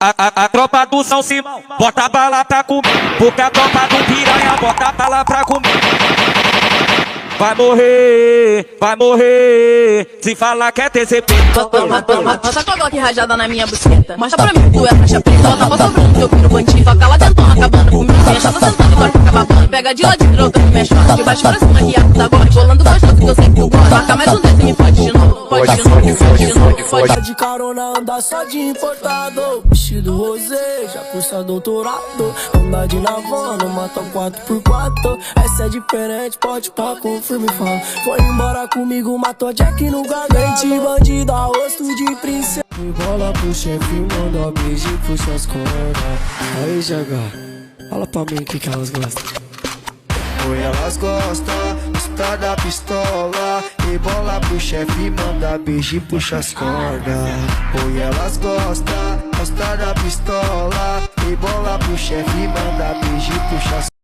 A tropa do São Simão bota bala pra comer, porque a tropa do Piranha bota bala pra comer. Vai morrer, se falar que é TCP. Bota a Glock rajada na minha buceta. Mostra pra mim que tu é faixa preta. Ela tava sobrando que eu piro bandido. Faca lá dentro, acabando comigo. Minha chata sentando, agora fica babando. Pega de ladinho, trocando minha chota. De baixo pra cima, que a puta gosta. Bolando gostoso que eu sei que tu gosta. Marca mais um dedo e me fode de novo. Fode de novo, fode de novo, fode. De carona, anda só de importado. Vestido rosé, já cursa doutorado. Anda de navana, mata 4x4. Essa é diferente, pode pá, confirma e fala. Foi embora comigo, matou Jack no gargalo. Mente bandida, rosto de princesa. E bola pro chefe, manda beijo e puxa as cordas. Aí, Jaga, fala pra mim o que elas gostam. Oi, elas gostam, gosta da pistola. E bola pro chefe, manda beijo e puxa as cordas. Oi, elas gostam, gosta da pistola. E bola pro chefe, manda beijo e puxa as cordas.